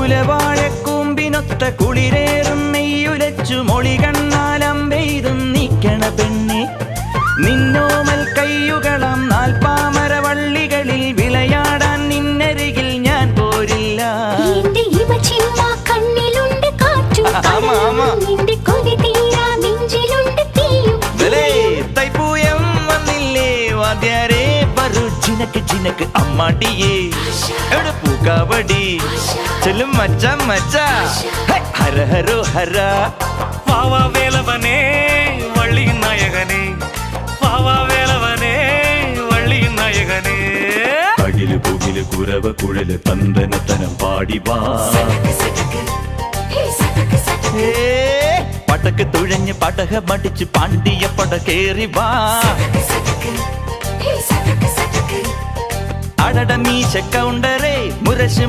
കുലവാഴക്കൂമ്പിനൊത്ത കുളിരേറും നെയ്യുലച്ചു മൊളി കണ്ണാലം പെയ്തും നീക്കണ പെണ്ണെ നിന്നോമൽ കയ്യുകളാം നാൽപ്പാമരവള്ളികളിൽ വിളയാടാൻ നിന്നരികിൽ ഞാൻ പോരില്ല. തൈപ്പൂയം വന്നില്ലേ വാദ്യാരേ പറു ചിനക്ക് ചിനക്ക് അമ്മാടിയേ എവിടെ പൂക്കാവടി ചെല്ലും മച്ച മച്ച ഹര ഹരോ ഹര. വാവാ വേലവനേ വള്ളിயின் നായകനേ, വാവാ വേലവനേ വള്ളിயின் നായകനേ. അകില് പുകില് കുരവ കുഴല് തന്തനത്തനം പാടി വാ. പടക്ക് തുഴഞ്ഞ് പടക മടിച്ച് പാണ്ടിയ പട കേറി വാ. അടട മീശ കൗണ്ടറേ മുരശ്